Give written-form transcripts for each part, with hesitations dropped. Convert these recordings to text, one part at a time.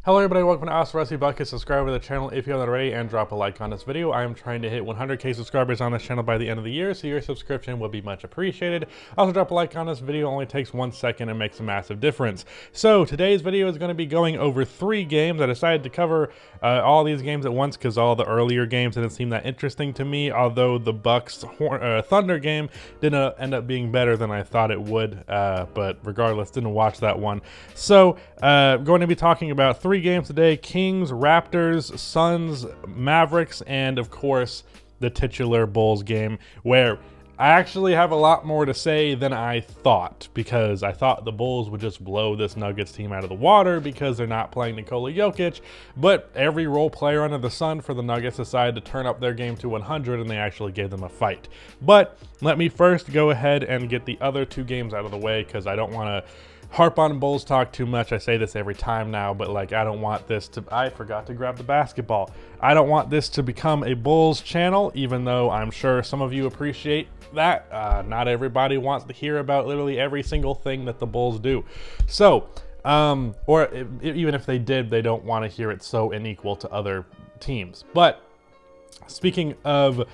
Hello everybody, welcome to Awesome Rusty Bucket. Subscribe to the channel if you haven't already and drop a like on this video. I am trying to hit 100k subscribers on this channel by the end of the year, so your subscription would be much appreciated. Also drop a like on this video, only takes 1 second and makes a massive difference. So today's video is going to be going over 3 games. I decided to cover all these games at once because all the earlier games didn't seem that interesting to me, although the Bucks Thunder game didn't end up being better than I thought it would, but regardless, didn't watch that one. So going to be talking about 3 games today: Kings, Raptors, Suns, Mavericks, and of course the titular Bulls game, where I actually have a lot more to say than I thought, because I thought the Bulls would just blow this Nuggets team out of the water because they're not playing Nikola Jokic, but every role player under the sun for the Nuggets decided to turn up their game to 100 and they actually gave them a fight. But let me first go ahead and get the other 2 games out of the way, because I don't want to harp on Bulls talk too much. I say this every time now, but like, I don't want this to, I forgot to grab the basketball. I don't want this to become a Bulls channel, even though I'm sure some of you appreciate that. Not everybody wants to hear about literally every single thing that the Bulls do. So, even if they did, they don't want to hear it so unequal to other teams. But speaking of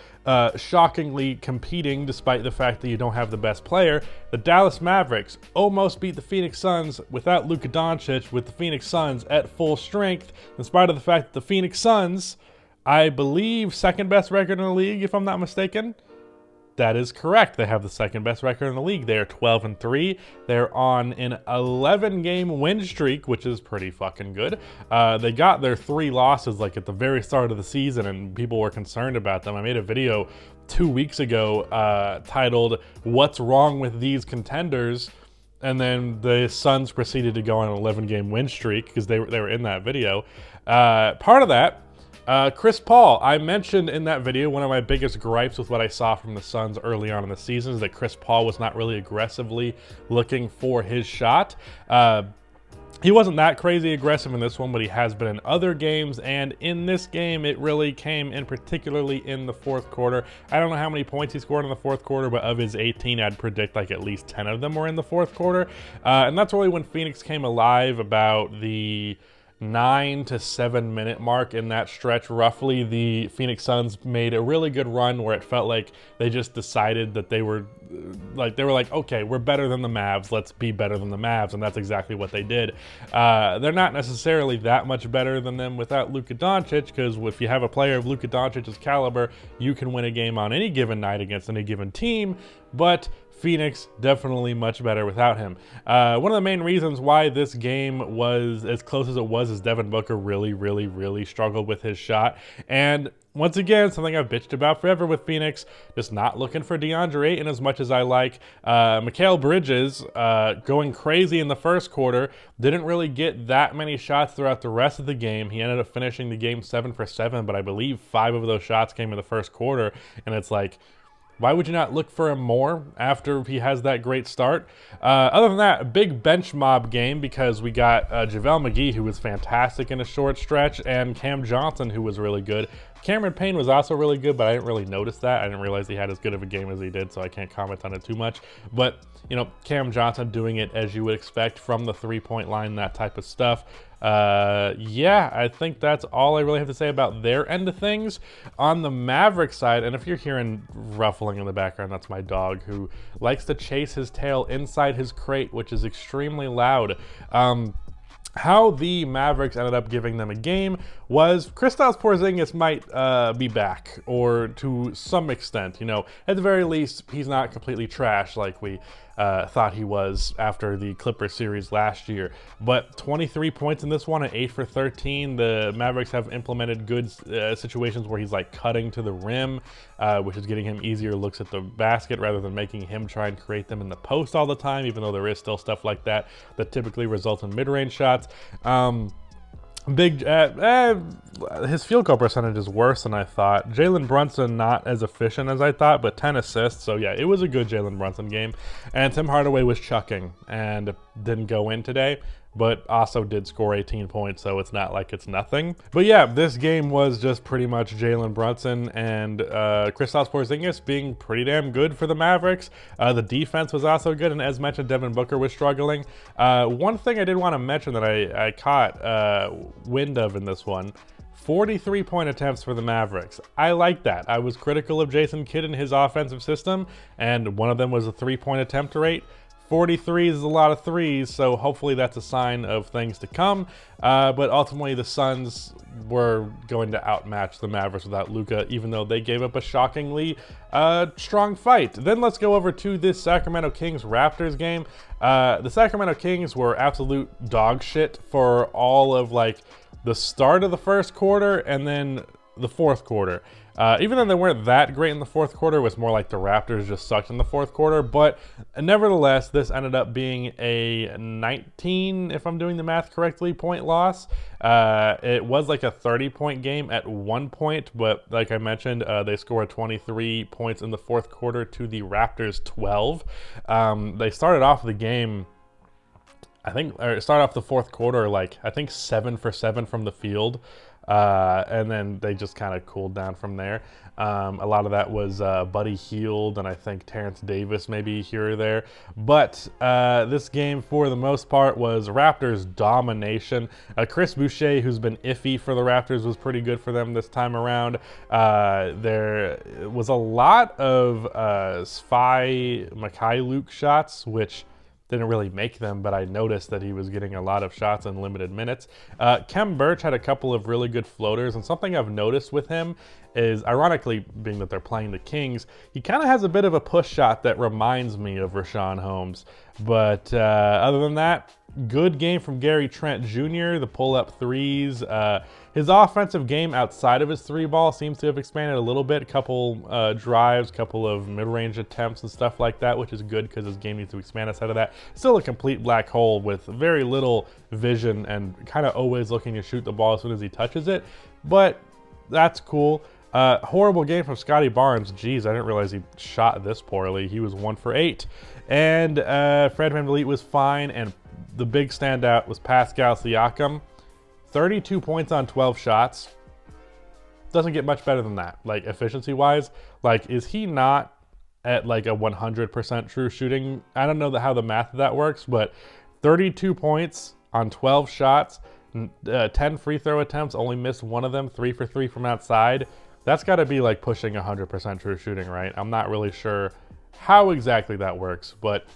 shockingly competing despite the fact that you don't have the best player, the Dallas Mavericks almost beat the Phoenix Suns without Luka Doncic, with the Phoenix Suns at full strength, in spite of the fact that the Phoenix Suns, I believe, second best record in the league, if I'm not mistaken. That is correct. They have the second best record in the league. They are 12-3. They're on an 11-game win streak, which is pretty fucking good. They got their 3 losses like at the very start of the season, and people were concerned about them. I made a video 2 weeks ago titled "What's Wrong with These Contenders?" And then the Suns proceeded to go on an 11-game win streak because they were in that video. Part of that, Chris Paul. I mentioned in that video one of my biggest gripes with what I saw from the Suns early on in the season is that Chris Paul was not really aggressively looking for his shot. He wasn't that crazy aggressive in this one, but he has been in other games, and in this game it really came in, particularly in the fourth quarter. I don't know how many points he scored in the fourth quarter, but of his 18, I'd predict like at least 10 of them were in the fourth quarter. And that's really when Phoenix came alive, about the 9 to 7 minute mark in that stretch. Roughly, the Phoenix Suns made a really good run where it felt like they just decided that they were like, okay, we're better than the Mavs, let's be better than the Mavs, and that's exactly what they did. They're not necessarily that much better than them without Luka Doncic, because if you have a player of Luka Doncic's caliber, you can win a game on any given night against any given team, but Phoenix definitely much better without him. One of the main reasons why this game was as close as it was is Devin Booker really struggled with his shot. And once again, something I've bitched about forever with Phoenix, just not looking for DeAndre Ayton as much as I like. Mikal Bridges going crazy in the first quarter, didn't really get that many shots throughout the rest of the game. He ended up finishing the game 7 for 7, but I believe 5 of those shots came in the first quarter, and it's like, why would you not look for him more after he has that great start? Other than that, a big bench mob game, because we got JaVale McGee, who was fantastic in a short stretch, and Cam Johnson, who was really good. Cameron Payne was also really good, but I didn't really notice that. I didn't realize he had as good of a game as he did, so I can't comment on it too much. But, you know, Cam Johnson doing it as you would expect from the 3-point line, that type of stuff. Yeah, I think that's all I really have to say about their end of things. On the Maverick side, and if you're hearing ruffling in the background, that's my dog, who likes to chase his tail inside his crate, which is extremely loud. How the Mavericks ended up giving them a game was Kristaps Porzingis might be back, or to some extent, you know, at the very least, he's not completely trash like we thought he was after the Clippers series last year. But 23 points in this one at 8 for 13. The Mavericks have implemented good situations where he's like cutting to the rim, which is getting him easier looks at the basket rather than making him try and create them in the post all the time, even though there is still stuff like that that typically results in mid-range shots. His field goal percentage is worse than I thought. Jalen Brunson not as efficient as I thought, but 10 assists. So yeah, it was a good Jalen Brunson game. And Tim Hardaway was chucking and didn't go in today. but also did score 18 points, so it's not like it's nothing. But yeah, this game was just pretty much Jalen Brunson and Kristaps Porzingis being pretty damn good for the Mavericks. The defense was also good, and as mentioned, Devin Booker was struggling. One thing I did want to mention that I caught wind of in this one, 43-point attempts for the Mavericks. I like that. I was critical of Jason Kidd and his offensive system, and one of them was a 3-point attempt rate. 43 is a lot of threes, so hopefully that's a sign of things to come. But ultimately, the Suns were going to outmatch the Mavericks without Luka, even though they gave up a shockingly strong fight. Then let's go over to this Sacramento Kings-Raptors game. The Sacramento Kings were absolute dog shit for all of the start of the first quarter and then the fourth quarter. Even though they weren't that great in the fourth quarter, it was more like the Raptors just sucked in the fourth quarter. But nevertheless, this ended up being a 19, if I'm doing the math correctly, point loss. It was like a 30-point game at one point, but like I mentioned, they scored 23 points in the fourth quarter to the Raptors 12. They started off the game, started off the fourth quarter I think 7 for 7 from the field, and then they just kind of cooled down from there. A lot of that was Buddy Hield and I think Terrence Davis maybe here or there. But this game for the most part was Raptors domination. Chris Boucher, who's been iffy for the Raptors, was pretty good for them this time around. There was a lot of Svi Mykhailiuk shots, which didn't really make them, but I noticed that he was getting a lot of shots in limited minutes. Khem Birch had a couple of really good floaters, and something I've noticed with him is, ironically, being that they're playing the Kings, he kind of has a bit of a push shot that reminds me of Richaun Holmes. But other than that, good game from Gary Trent Jr., the pull-up threes. His offensive game outside of his three ball seems to have expanded a little bit. A couple drives, couple of mid-range attempts and stuff like that, which is good because his game needs to expand outside of that. Still a complete black hole with very little vision and kind of always looking to shoot the ball as soon as he touches it. But that's cool. Horrible game from Scotty Barnes. Geez, I didn't realize he shot this poorly. He was 1 for 8. And Fred VanVleet was fine, and the big standout was Pascal Siakam. 32 points on 12 shots. Doesn't get much better than that, efficiency-wise. Is he not at a 100% true shooting? I don't know how the math of that works, but 32 points on 12 shots, 10 free throw attempts, only missed one of them, 3 for 3 from outside. That's got to be pushing 100% true shooting, right? I'm not really sure how exactly that works, but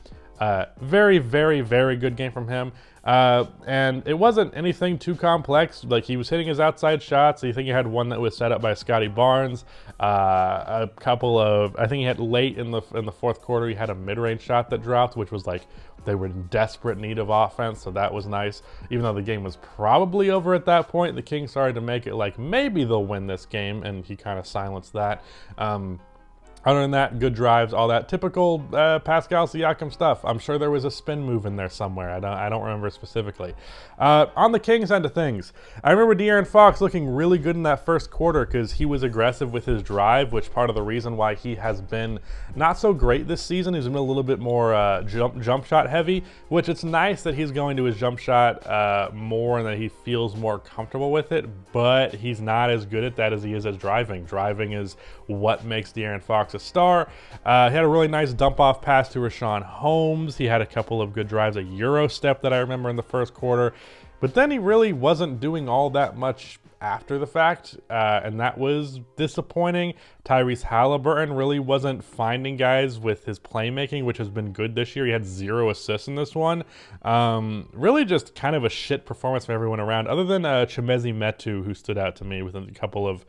very, very, very good game from him. And it wasn't anything too complex. He was hitting his outside shots. I think he had one that was set up by Scotty Barnes. A couple of, I think he had late in the fourth quarter, he had a mid-range shot that dropped, which was they were in desperate need of offense, so that was nice. Even though the game was probably over at that point, the Kings started to make it maybe they'll win this game, and he kind of silenced that. Other than that, good drives, all that typical Pascal Siakam stuff. I'm sure there was a spin move in there somewhere. I don't remember specifically. On the Kings end of things, I remember De'Aaron Fox looking really good in that first quarter because he was aggressive with his drive, which part of the reason why he has been not so great this season. He's been a little bit more jump shot heavy, which it's nice that he's going to his jump shot more and that he feels more comfortable with it, but he's not as good at that as he is as driving. Driving is what makes De'Aaron Fox a star. He had a really nice dump off pass to Richaun Holmes. He had a couple of good drives, a Euro step that I remember in the first quarter, but then he really wasn't doing all that much after the fact, and that was disappointing. Tyrese Halliburton really wasn't finding guys with his playmaking, which has been good this year. He had 0 assists in this one. Really just kind of a shit performance from everyone around, other than Chimezie Metu, who stood out to me with a couple of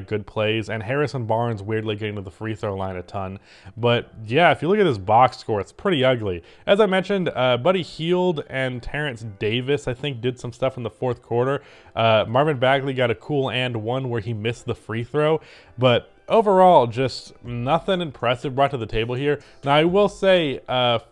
good plays, and Harrison Barnes weirdly getting to the free throw line a ton. But yeah, if you look at this box score, it's pretty ugly. As I mentioned, Buddy Hield and Terrence Davis, I think, did some stuff in the fourth quarter. Marvin Bagley got a cool and one where he missed the free throw, but overall, just nothing impressive brought to the table here. Now, I will say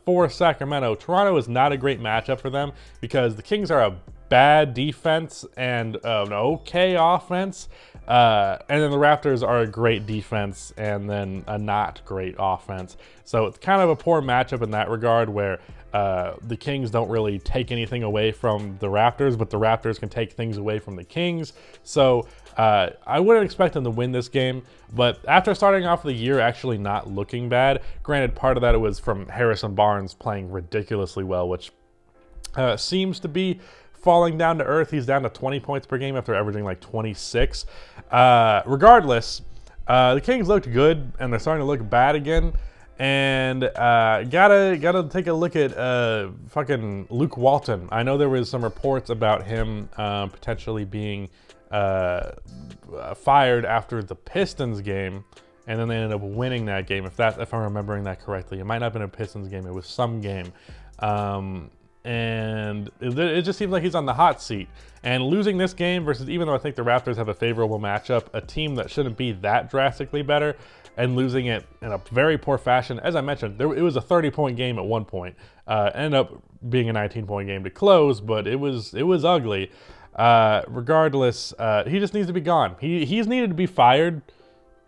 for Sacramento, Toronto is not a great matchup for them because the Kings are a bad defense and an okay offense. And then the Raptors are a great defense and then a not great offense. So it's kind of a poor matchup in that regard, where the Kings don't really take anything away from the Raptors, but the Raptors can take things away from the Kings. So I wouldn't expect them to win this game, but after starting off the year actually not looking bad, granted part of that it was from Harrison Barnes playing ridiculously well, which seems to be falling down to earth. He's down to 20 points per game after averaging like 26. Regardless, the Kings looked good and they're starting to look bad again. And gotta take a look at fucking Luke Walton. I know there was some reports about him potentially being fired after the Pistons game, and then they ended up winning that game. If I'm remembering that correctly, it might not have been a Pistons game. It was some game. And it just seems like he's on the hot seat. And losing this game versus, even though I think the Raptors have a favorable matchup, a team that shouldn't be that drastically better, and losing it in a very poor fashion. As I mentioned, it was a 30-point game at one point. Ended up being a 19-point game to close, but it was ugly. Regardless, he just needs to be gone. He's needed to be fired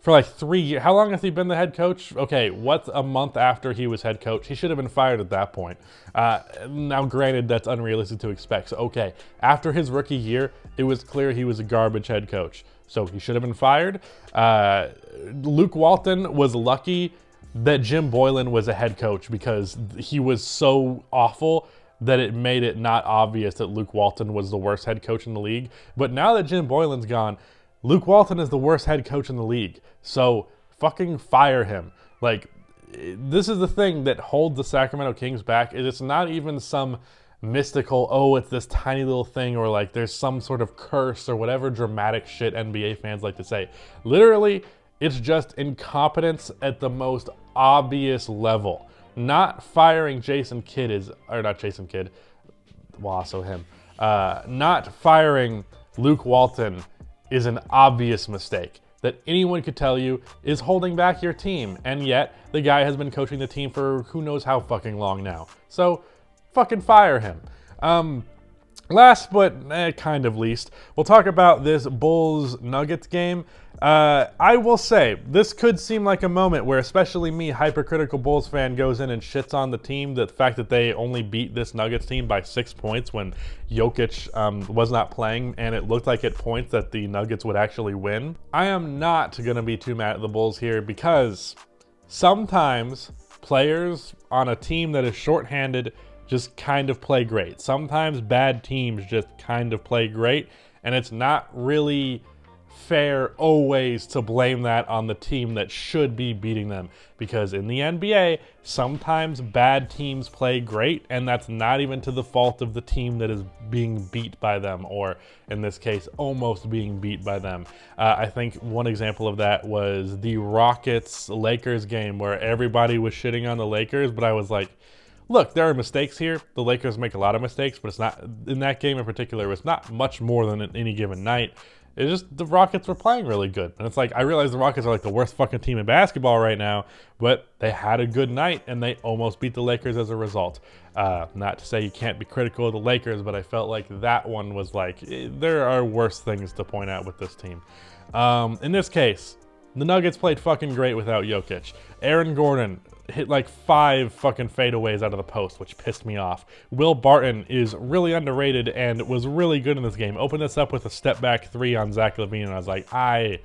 for like 3 years. How long has he been the head coach? Okay, what's a month after he was head coach? He should have been fired at that point. Now, granted, that's unrealistic to expect. So, okay, after his rookie year, it was clear he was a garbage head coach. So he should have been fired. Luke Walton was lucky that Jim Boylen was a head coach, because he was so awful that it made it not obvious that Luke Walton was the worst head coach in the league. But now that Jim Boylen's gone, Luke Walton is the worst head coach in the league. So fucking fire him. Like, this is the thing that holds the Sacramento Kings back, is it's not even some mystical, oh, it's this tiny little thing, or like there's some sort of curse or whatever dramatic shit NBA fans like to say. Literally, it's just incompetence at the most obvious level. Not firing Jason Kidd is, or not Jason Kidd, well, also him. Not firing Luke Walton is an obvious mistake that anyone could tell you is holding back your team. And yet, the guy has been coaching the team for who knows how fucking long now. So, fucking fire him. Last but kind of least, we'll talk about this Bulls-Nuggets game. I will say, this could seem like a moment where especially me, hypercritical Bulls fan, goes in and shits on the team. The fact that they only beat this Nuggets team by 6 points when Jokic was not playing, and it looked like at points that the Nuggets would actually win. I am not going to be too mad at the Bulls here, because sometimes players on a team that is shorthanded just kind of play great. Sometimes bad teams just kind of play great, and it's not really fair always to blame that on the team that should be beating them, because in the NBA, sometimes bad teams play great, and that's not even to the fault of the team that is being beat by them, or in this case, almost being beat by them. I think one example of that was the Rockets-Lakers game, where everybody was shitting on the Lakers, but I was like, look, there are mistakes here. The Lakers make a lot of mistakes, but it's not, in that game in particular, it was not much more than any given night. It's just the Rockets were playing really good. And it's like, I realize the Rockets are like the worst fucking team in basketball right now, but they had a good night and they almost beat the Lakers as a result. Not to say you can't be critical of the Lakers, but I felt like that one was like, there are worse things to point out with this team. In this case, the Nuggets played fucking great without Jokic. Aaron Gordon hit like 5 fucking fadeaways out of the post, which pissed me off. Will Barton is really underrated and was really good in this game. Opened this up with a step back 3 on Zach LaVine, and I was like, I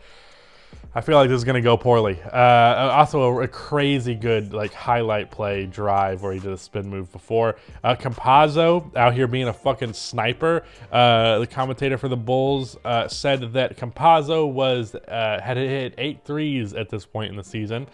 feel like this is gonna go poorly. Also a crazy good like highlight play drive where he did a spin move before. Campazzo out here being a fucking sniper. The commentator for the Bulls said that Campazzo had hit 8 threes at this point in the season.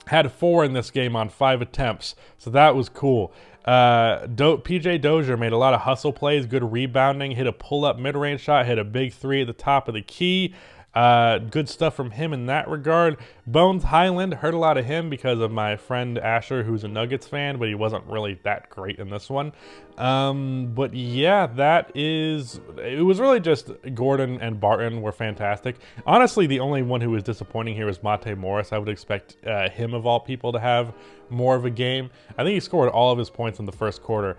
Had 4 in this game on 5 attempts, so that was cool. PJ Dozier made a lot of hustle plays, good rebounding, hit a pull-up mid-range shot, hit a big 3 at the top of the key. Good stuff from him in that regard. Bones Highland, heard a lot of him because of my friend Asher, who's a Nuggets fan, but he wasn't really that great in this one. But yeah, it was really just Gordon and Barton were fantastic. Honestly, the only one who was disappointing here was Monte Morris. I would expect him, of all people, to have more of a game. I think he scored all of his points in the first quarter.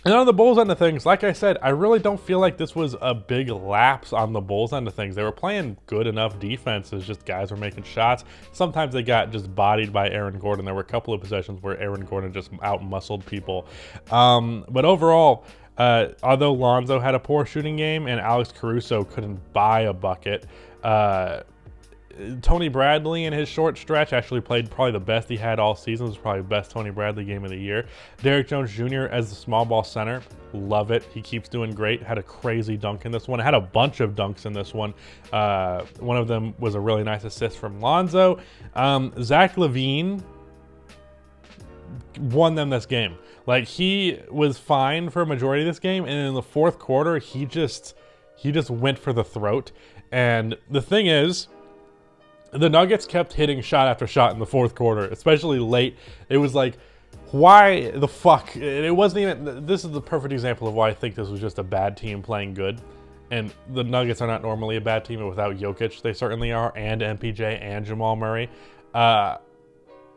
And on the Bulls end of things, like I said, I really don't feel like this was a big lapse on the Bulls end of things. They were playing good enough defense. It's just guys were making shots. Sometimes they got just bodied by Aaron Gordon. There were a couple of possessions where Aaron Gordon just out-muscled people. But overall, although Lonzo had a poor shooting game and Alex Caruso couldn't buy a bucket, Tony Bradley in his short stretch actually played probably the best he had all season. It was probably the best Tony Bradley game of the year. Derrick Jones Jr. as the small ball center, love it. He keeps doing great. Had a crazy dunk in this one. Had a bunch of dunks in this one. One of them was a really nice assist from Lonzo. Zach LaVine won them this game. Like, he was fine for a majority of this game, and in the fourth quarter, he just went for the throat. And the thing is, the Nuggets kept hitting shot after shot in the fourth quarter, especially late. It was like, why the fuck? It wasn't even, this is the perfect example of why I think this was just a bad team playing good. And the Nuggets are not normally a bad team, but without Jokic, they certainly are, and MPJ and Jamal Murray.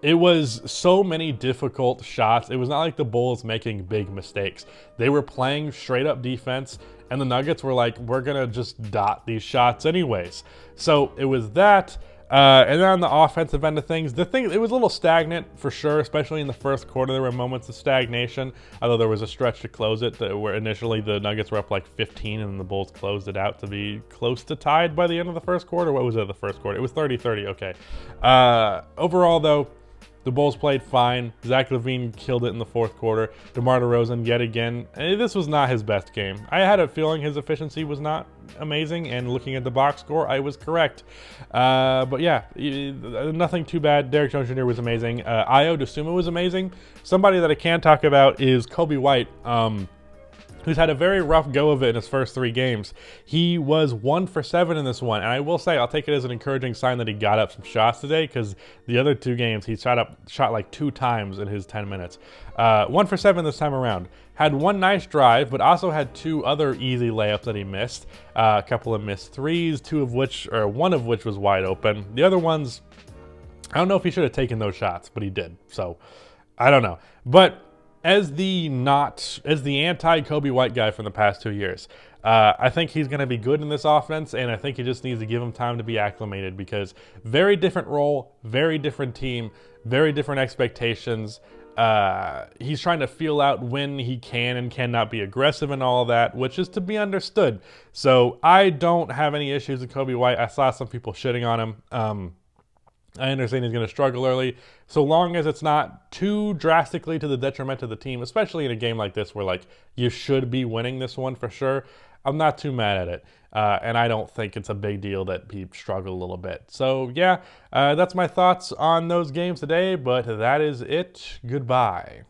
It was so many difficult shots. It was not like the Bulls making big mistakes. They were playing straight up defense, and the Nuggets were like, we're gonna just dot these shots anyways. So it was that. And then on the offensive end of things, it was a little stagnant for sure, especially in the first quarter. There were moments of stagnation, although there was a stretch to close it where initially the Nuggets were up like 15 and the Bulls closed it out to be close to tied by the end of the first quarter. What was it, the first quarter? It was 30-30, okay. Overall, though, the Bulls played fine. Zach LaVine killed it in the fourth quarter. DeMar DeRozan, yet again, this was not his best game. I had a feeling his efficiency was not amazing, and looking at the box score, I was correct. But yeah, nothing too bad. Derrick Jones Jr. was amazing. Ayo Dosunmu was amazing. Somebody that I can talk about is Kobe White. Who's had a very rough go of it in his first 3 games. He was 1 for 7 in this one, and I will say I'll take it as an encouraging sign that he got up some shots today, because the other 2 games he shot like 2 times in his 10 minutes. 1 for 7 this time around. Had 1 nice drive, but also had 2 other easy layups that he missed. A couple of missed threes, 1 of which was wide open. The other ones, I don't know if he should have taken those shots, but he did. So I don't know, but. As the anti-Kobe White guy from the past 2 years, I think he's going to be good in this offense, and I think he just needs to give him time to be acclimated, because very different role, very different team, very different expectations. He's trying to feel out when he can and cannot be aggressive and all of that, which is to be understood. So I don't have any issues with Kobe White. I saw some people shitting on him. I understand he's going to struggle early, so long as it's not too drastically to the detriment of the team, especially in a game like this where, like, you should be winning this one for sure. I'm not too mad at it, and I don't think it's a big deal that he struggled a little bit. So, yeah, that's my thoughts on those games today, but that is it. Goodbye.